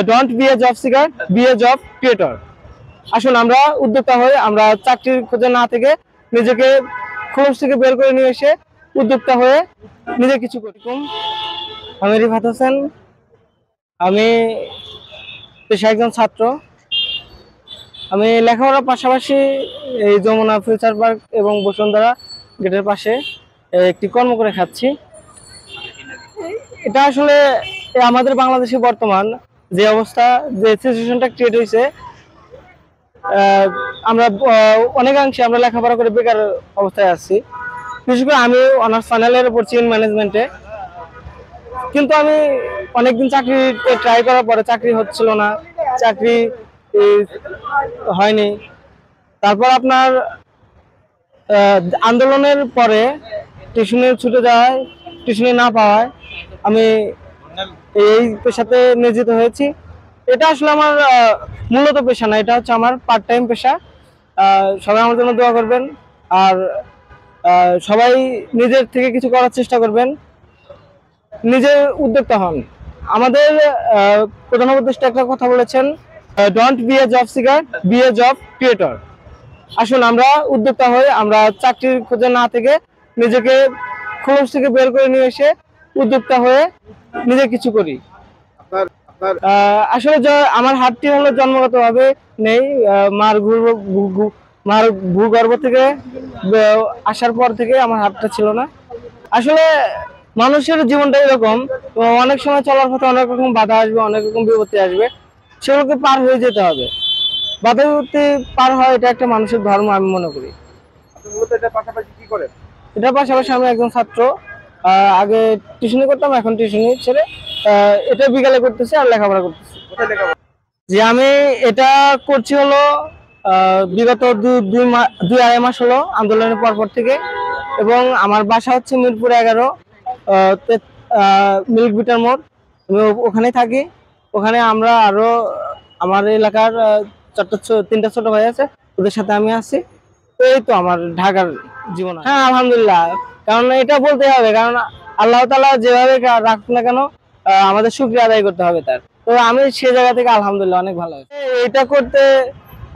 Don't be a job seeker, be a job creator. আসুন আমরা উদ্যোক্তা হই, আমরা চাকরির খোঁজে না থেকে নিজেকে খরচ থেকে বের করে নিয়ে এসে উদ্যোক্তা হয়ে নিজে কিছু করি। আমি রিফাত হোসেন, আমি পেশায় একজন ছাত্র। আমি লেখাপড়ার পাশাপাশি এই যমুনা ফিউচার পার্ক এবং বসুন্ধরা গেটের পাশে একটি কর্ম করে খাচ্ছি। এটা আসলে আমাদের বাংলাদেশে বর্তমান যে অবস্থা, যে সিচুয়েশনটা ক্রিয়েট হয়েছে, আমরা অনেকাংশে আমরা লেখাপড়া করে বেকার অবস্থায় আছি। বিশেষ করে আমি অনার্স ফাইনাল ইয়ারে পড়ছি ইন ম্যানেজমেন্টে, কিন্তু আমি অনেকদিন চাকরি ট্রাই করার পরে চাকরি হচ্ছিল না, চাকরি হয়নি। তারপর আপনার আন্দোলনের পরে টিউশনে ছুটে যাওয়ায়, টিউশনে না পাওয়ায় আমি এই পেশাতে নিয়োজিত হয়েছি। এটা আসলে আমার মূলত পেশা না, এটা হচ্ছে আমার পার্ট টাইম পেশা। সবাই আমার জন্য দোয়া করবেন, আর সবাই নিজের থেকে কিছু করার চেষ্টা করবেন, নিজের উদ্যোক্তা হন। আমাদের প্রধান উপদেষ্টা একটা কথা বলেছেন, don't be a job seeker, be a job creator. আসুন আমরা উদ্যোক্তা হই, আমরা চাকরির খোঁজে না থেকে নিজেকে খরচ থেকে বের করে নিয়ে এসে উদ্যোক্তা হয়ে নিজে কিছু করি। আসলে আমার হাতটি হলো জন্মগতভাবে নেই, মার ভূগর্ভ থেকে আসার পর থেকে আমার হাতটা ছিল না। আসলে মানুষের জীবনটা এরকম, অনেক সময় চলার পথে অনেক রকম বাধা আসবে, অনেক রকম বিপত্তি আসবে, সেগুলোকে পার হয়ে যেতে হবে। বাধা বিপত্তি পার হয়, এটা একটা মানুষের ধর্ম আমি মনে করি। এটার পাশাপাশি আমি একজন ছাত্র, আগে টিউশনি করতাম, এখন টিউশনি ছেড়ে এটা বিকালে করতেছি আর লেখাপড়া করতেছি। যে আমি এটা করছি হলো বিগত দুই আড়াই মাস হলো আন্দোলনের পর থেকে, এবং আমার বাসা হচ্ছে মিরপুর 11 মিল্ক বিটার মোড়। আমি ওখানে থাকি। ওখানে আমরা আরো আমার এলাকার 3টা ছোট ভাই আছে, ওদের সাথে আমি আছি। এই তো আমার ঢাকার জীবন। হ্যাঁ আলহামদুলিল্লাহ, কারণ এটা বলতে হবে, কারণ আল্লাহ তাআলা যেভাবে রাখুক না কেন আমাদের শুকরিয়া আদায় করতে হবে তার। তো আমি সে জায়গা থেকে আলহামদুলিল্লাহ অনেক ভালো আছি। এটা করতে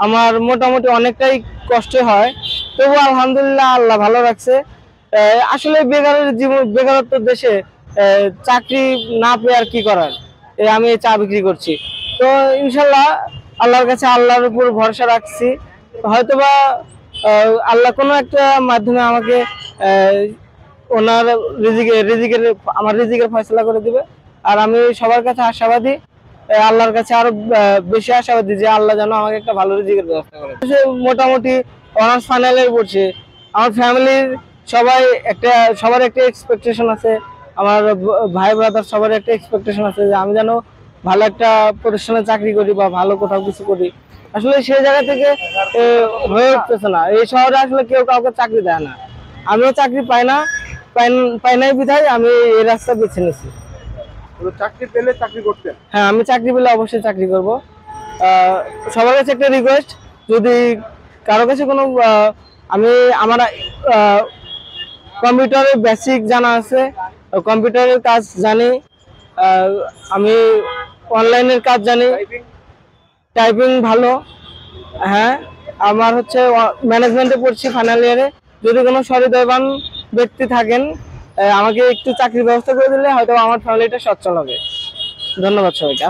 আমার মোটামুটি অনেকটাই কষ্ট হয়, তবু আলহামদুলিল্লাহ আল্লাহ ভালো রাখছে। আসলে বেকারত্ব দেশে চাকরি না পেয়ে আর কি করার, আমি চা বিক্রি করছি। তো ইনশাল্লাহ আল্লাহর কাছে, আল্লাহর উপর ভরসা রাখছি, হয়তোবা আল্লাহ কোনো একটা মাধ্যমে আমাকে ওনার আমার রিজিকের ফয়সালা করে দিবে। আর আমি সবার কাছে আশাবাদী, আল্লাহর কাছে আরো বেশি আশাবাদী যে আল্লাহ যেন আমাকে একটা ভালো রিজিকের ব্যবস্থা করে। মোটামুটি অনার্স ফাইনালে পড়ছে, আমার ফ্যামিলির সবার একটা এক্সপেকটেশন আছে, আমার ভাই ব্রাদার সবার একটা এক্সপেকটেশন আছে যে আমি যেন ভালো একটা প্রতিষ্ঠানে চাকরি করি বা ভালো কোথাও কিছু করি। আসলে সেই জায়গা থেকে হয়ে উঠতেছে না। এই শহরে আসলে কেউ কাউকে চাকরি দেয় না, আমিও চাকরি পাই নাই বিধায় আমি এই রাস্তা বেছে নিয়েছি। চাকরি পেলে চাকরি করতেন? হ্যাঁ, আমি চাকরি পেলে অবশ্যই চাকরি করব। সবার কাছে একটা রিকোয়েস্ট, যদি কারো কাছে কোনো আমার কম্পিউটারের বেসিক জানা আছে, কম্পিউটারের কাজ জানি, আমি অনলাইনের কাজ জানি, টাইপিং ভালো। হ্যাঁ, আমার হচ্ছে ম্যানেজমেন্টে পড়ছি ফাইনাল ইয়ারে। যদি কোনো সহৃদয়বান ব্যক্তি থাকেন, আমাকে একটু চাকরির ব্যবস্থা করে দিলে হয়তো আমার ফ্যামিলিটা সচ্ছল হবে। ধন্যবাদ সবাইকে।